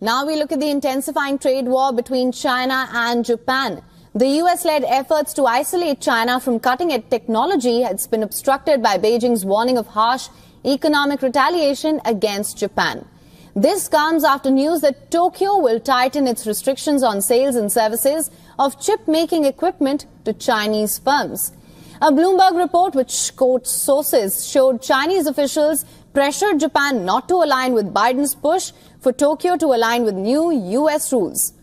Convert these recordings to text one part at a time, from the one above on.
Now we look at the intensifying trade war between China and Japan. The US-led efforts to isolate China from cutting-edge technology has been obstructed by Beijing's warning of harsh economic retaliation against Japan. This comes after news that Tokyo will tighten its restrictions on sales and services of chip-making equipment to Chinese firms. A Bloomberg report which quotes sources showed Chinese officials pressured Japan not to align with Biden's push for Tokyo to align with new US rules.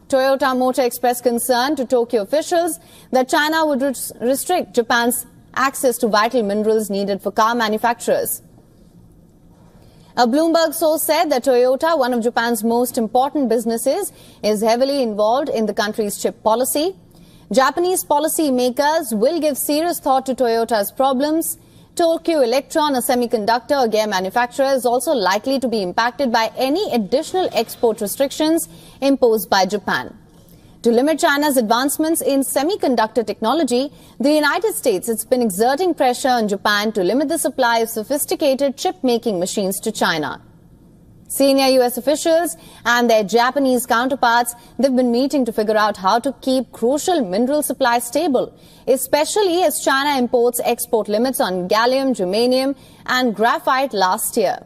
Toyota Motor expressed concern to Tokyo officials that China would restrict Japan's access to vital minerals needed for car manufacturers. A Bloomberg source said that Toyota, one of Japan's most important businesses, is heavily involved in the country's chip policy. Japanese policy makers will give serious thought to Toyota's problems. Tokyo Electron, a semiconductor or gear manufacturer, is also likely to be impacted by any additional export restrictions imposed by Japan. To limit China's advancements in semiconductor technology, the United States has been exerting pressure on Japan to limit the supply of sophisticated chip-making machines to China. Senior US officials and their Japanese counterparts, they've been meeting to figure out how to keep crucial mineral supply stable, especially as China imports export limits on gallium, germanium and graphite last year.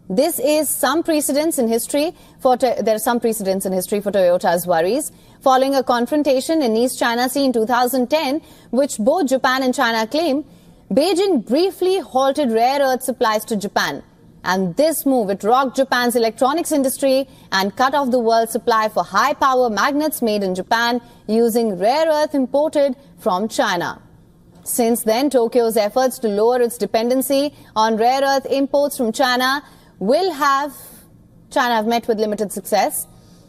There are some precedents in history for Toyota's worries. Following a confrontation in East China Sea in 2010, which both Japan and China claim, Beijing briefly halted rare earth supplies to Japan. And this move, it rocked Japan's electronics industry and cut off the world's supply for high-power magnets made in Japan using rare earth imported from China. Since then, Tokyo's efforts to lower its dependency on rare earth imports from China have met with limited success.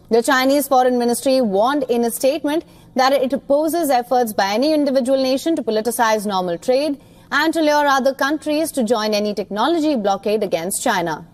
The Chinese Foreign Ministry warned in a statement that it opposes efforts by any individual nation to politicize normal trade and to lure other countries to join any technology blockade against China.